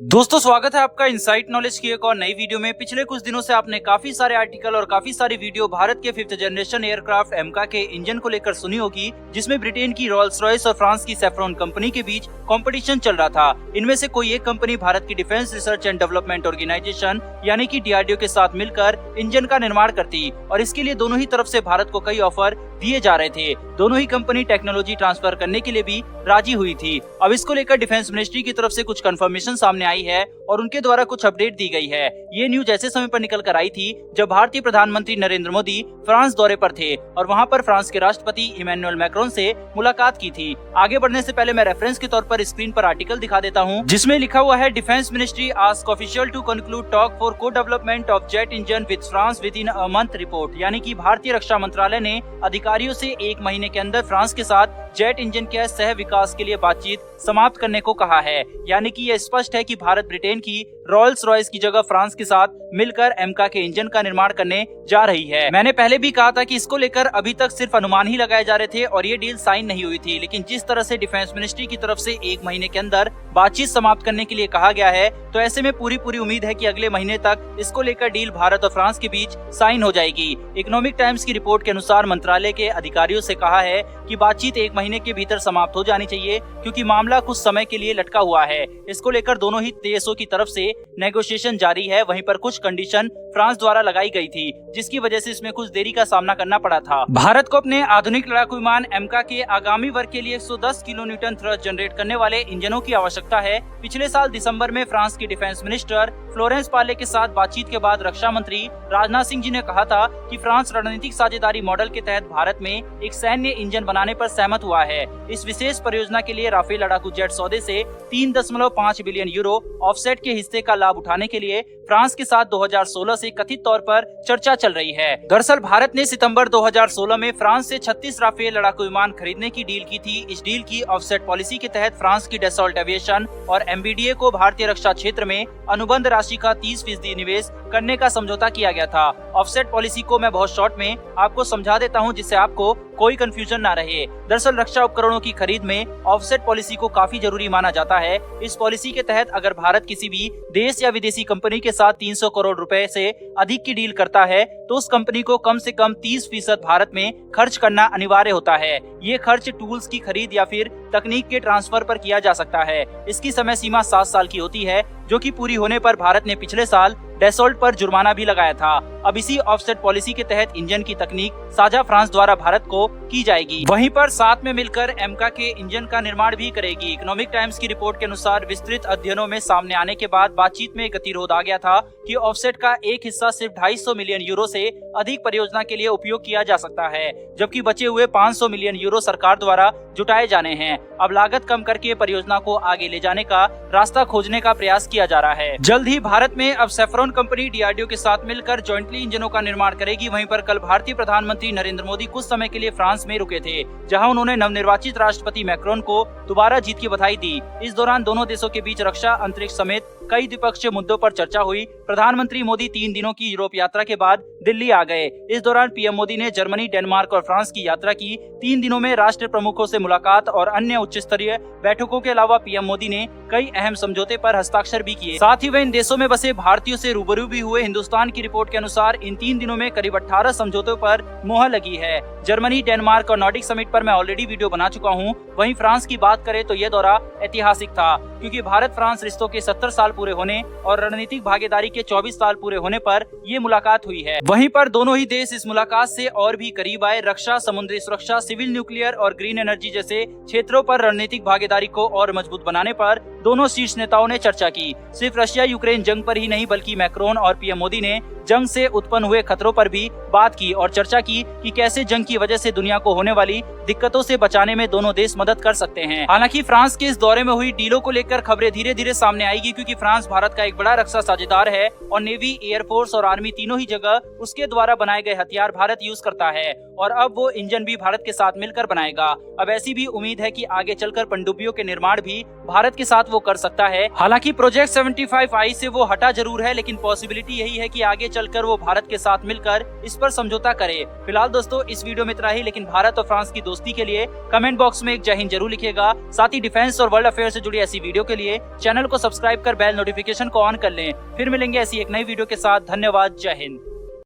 दोस्तों स्वागत है आपका इनसाइट नॉलेज की एक और नई वीडियो में। पिछले कुछ दिनों से आपने काफी सारे आर्टिकल और काफी सारी वीडियो भारत के 5th जनरेशन एयरक्राफ्ट एमका के इंजन को लेकर सुनी होगी, जिसमें ब्रिटेन की रॉल्स रॉयस और फ्रांस की सेफ्रॉन कंपनी के बीच कंपटीशन चल रहा था। इनमें से कोई एक कंपनी भारत की defence research and development organisation यानी कि DRDO के साथ मिलकर इंजन का निर्माण करती और इसके लिए दोनों ही तरफ से भारत को कई ऑफर दिए जा रहे थे। दोनों ही कंपनी टेक्नोलॉजी ट्रांसफर करने के लिए भी राजी हुई थी। अब इसको लेकर डिफेंस मिनिस्ट्री की तरफ से कुछ कंफर्मेशन सामने आई है और उनके द्वारा कुछ अपडेट दी गई है। ये न्यूज ऐसे समय पर निकल कर आई थी जब भारतीय प्रधानमंत्री नरेंद्र मोदी फ्रांस दौरे पर थे और वहां पर फ्रांस के राष्ट्रपति इमैनुअल मैक्रोन से मुलाकात की थी। आगे बढ़ने से पहले मैं रेफरेंस के तौर पर स्क्रीन पर आर्टिकल दिखा देता हूं, जिसमें लिखा हुआ है defence ministry ask official to conclude talk for co development of jet engine with France within a month report. यानी कि भारतीय रक्षा मंत्रालय ने अधिकारियों से 1 महीने के अंदर फ्रांस के साथ जेट इंजन के सह विकास के लिए बातचीत समाप्त करने को कहा है। यानी कि यह स्पष्ट है कि भारत ब्रिटेन की रॉल्स रॉयस की जगह फ्रांस के साथ मिलकर एमका के इंजन का निर्माण करने जा रही है। मैंने पहले भी कहा था कि इसको लेकर अभी तक सिर्फ अनुमान ही लगाए जा रहे थे और ये डील साइन नहीं हुई थी, लेकिन जिस तरह से डिफेंस मिनिस्ट्री की तरफ से 1 महीने के अंदर बातचीत समाप्त करने के लिए कहा गया है, तो ऐसे में पूरी उम्मीद है कि अगले महीने तक इसको लेकर डील भारत और फ्रांस के बीच साइन हो जाएगी। इकोनॉमिक टाइम्स की रिपोर्ट के अनुसार मंत्रालय के अधिकारियों से कहा है कि बातचीत 1 महीने के भीतर समाप्त हो जानी चाहिए, क्योंकि मामला कुछ समय के लिए लटका हुआ है। इसको लेकर दोनों ही देशों की तरफ से नेगोशिएशन जारी है। वहीं पर कुछ कंडीशन फ्रांस द्वारा लगाई गई थी, जिसकी वजह से इसमें कुछ देरी का सामना करना पड़ा था। भारत को अपने आधुनिक लड़ाकू विमान एमका के आगामी वर्ग के लिए 110 किलो न्यूटन थ्रस्ट जनरेट करने वाले इंजनों की आवश्यकता है। पिछले साल दिसंबर में फ्रांस की डिफेंस मिनिस्टर फ्लोरेंस पार्ले के साथ बातचीत के बाद रक्षा मंत्री राजनाथ सिंह जी ने कहा था कि फ्रांस रणनीतिक साझेदारी मॉडल के तहत भारत में एक सैन्य इंजन बनाने पर सहमत हुआ है। इस विशेष परियोजना के लिए राफेल लड़ाकू जेट सौदे से 3.5 बिलियन यूरो ऑफसेट के हिस्से का लाभ उठाने के लिए फ्रांस के साथ 2016 से कथित तौर पर चर्चा चल रही है। दरअसल भारत ने सितंबर 2016 में फ्रांस से 36 राफेल लड़ाकू विमान खरीदने की डील की थी। इस डील की ऑफसेट पॉलिसी के तहत फ्रांस की डसॉल्ट एविएशन और MBDA को भारतीय रक्षा क्षेत्र में अनुबंध राशि का 30% निवेश करने का समझौता किया गया था। ऑफसेट पॉलिसी को मैं बहुत शॉर्ट में आपको समझा देता हूं, जिससे आपको कोई कंफ्यूजन ना रहे। दरअसल रक्षा उपकरणों की खरीद में ऑफसेट पॉलिसी को काफी जरूरी माना जाता है। इस पॉलिसी के तहत अगर भारत किसी भी देश या विदेशी कंपनी के साथ 300 करोड़ रुपए से अधिक की डील करता है, तो उस कंपनी को कम से कम 30% भारत में खर्च करना अनिवार्य होता है। ये खर्च टूल्स की खरीद या फिर तकनीक के ट्रांसफर पर किया जा सकता है। इसकी समय सीमा 7 साल की होती है, जो कि पूरी होने पर भारत ने पिछले साल डसॉल्ट पर जुर्माना भी लगाया था। अब इसी ऑफसेट पॉलिसी के तहत इंजन की तकनीक साझा फ्रांस द्वारा भारत को की जाएगी। वहीं पर साथ में मिलकर एमका के इंजन का निर्माण भी करेगी। इकोनॉमिक टाइम्स की रिपोर्ट के अनुसार विस्तृत अध्ययनों में सामने आने के बाद बातचीत में गतिरोध आ गया था कि ऑफसेट का एक हिस्सा सिर्फ 250 मिलियन यूरो से अधिक परियोजना के लिए उपयोग किया जा सकता है, जबकि बचे हुए 500 मिलियन यूरो सरकार द्वारा जुटाए जाने हैं। अब लागत कम करके परियोजना को आगे ले जाने का रास्ता खोजने का प्रयास किया जा रहा है। जल्द ही भारत में अब सेफ्रॉन कंपनी DRDO के साथ मिलकर जॉइंटली इंजनों का निर्माण करेगी। वहीं पर कल भारतीय प्रधानमंत्री नरेंद्र मोदी कुछ समय के लिए फ्रांस में रुके थे, जहां उन्होंने नवनिर्वाचित राष्ट्रपति मैक्रोन को दोबारा जीत की बधाई दी। इस दौरान दोनों देशों के बीच रक्षा, अंतरिक्ष समेत कई द्विपक्षीय मुद्दों पर चर्चा हुई। प्रधानमंत्री मोदी 3 दिनों की यूरोप यात्रा के बाद दिल्ली आ गए। इस दौरान पीएम मोदी ने जर्मनी, डेनमार्क और फ्रांस की यात्रा की। 3 दिनों में राष्ट्र प्रमुखों से मुलाकात और अन्य उच्च स्तरीय बैठकों के अलावा पीएम मोदी ने कई अहम समझौते पर हस्ताक्षर भी किए। साथ ही वे इन देशों में बसे भारतीयों से रूबरू भी हुए। हिंदुस्तान की रिपोर्ट के अनुसार इन 3 दिनों में करीब 18 समझौतों पर मोहर लगी है। जर्मनी, डेनमार्क और नॉर्डिक समिट पर मैं ऑलरेडी वीडियो बना चुका हूँ। वहीं फ्रांस की बात करें तो यह दौरा ऐतिहासिक था, क्योंकि भारत फ्रांस रिश्तों के 70 साल पूरे होने और रणनीतिक भागीदारी के 24 साल पूरे होने पर ये मुलाकात हुई है। वहीं पर दोनों ही देश इस मुलाकात से और भी करीब आए। रक्षा, समुद्री सुरक्षा, सिविल, न्यूक्लियर और ग्रीन एनर्जी जैसे क्षेत्रों पर रणनीतिक भागीदारी को और मजबूत बनाने पर दोनों शीर्ष नेताओं ने चर्चा की। सिर्फ रशिया यूक्रेन जंग पर ही नहीं, बल्कि मैक्रोन और पीएम मोदी ने जंग से उत्पन्न हुए खतरों पर भी बात की और चर्चा की कि कैसे जंग की वजह से दुनिया को होने वाली दिक्कतों से बचाने में दोनों देश मदद कर सकते हैं। हालांकि फ्रांस के इस दौरे में हुई डीलों को लेकर खबरें धीरे धीरे सामने आएगी, क्योंकि फ्रांस भारत का एक बड़ा रक्षा साझेदार है और नेवी, एयरफोर्स और आर्मी तीनों ही जगह उसके द्वारा बनाए गए हथियार भारत यूज करता है और अब वो इंजन भी भारत के साथ मिलकर बनाएगा। अब ऐसी भी उम्मीद है कि आगे चलकर पनडुब्बियों के निर्माण भी भारत के साथ वो कर सकता है। हालांकि प्रोजेक्ट F-75I से वो हटा जरूर है, लेकिन पॉसिबिलिटी यही है कि आगे चलकर वो भारत के साथ मिलकर इस पर समझौता करे। फिलहाल दोस्तों इस वीडियो में इतना ही, लेकिन भारत और फ्रांस की दोस्ती के लिए कमेंट बॉक्स में एक जय हिंद जरूर लिखिएगा। साथ ही डिफेंस और वर्ल्ड अफेयर से जुड़ी ऐसी वीडियो के लिए चैनल को सब्सक्राइब कर बेल नोटिफिकेशन को ऑन कर लें। फिर मिलेंगे ऐसी एक नई वीडियो के साथ। धन्यवाद। जय हिंद।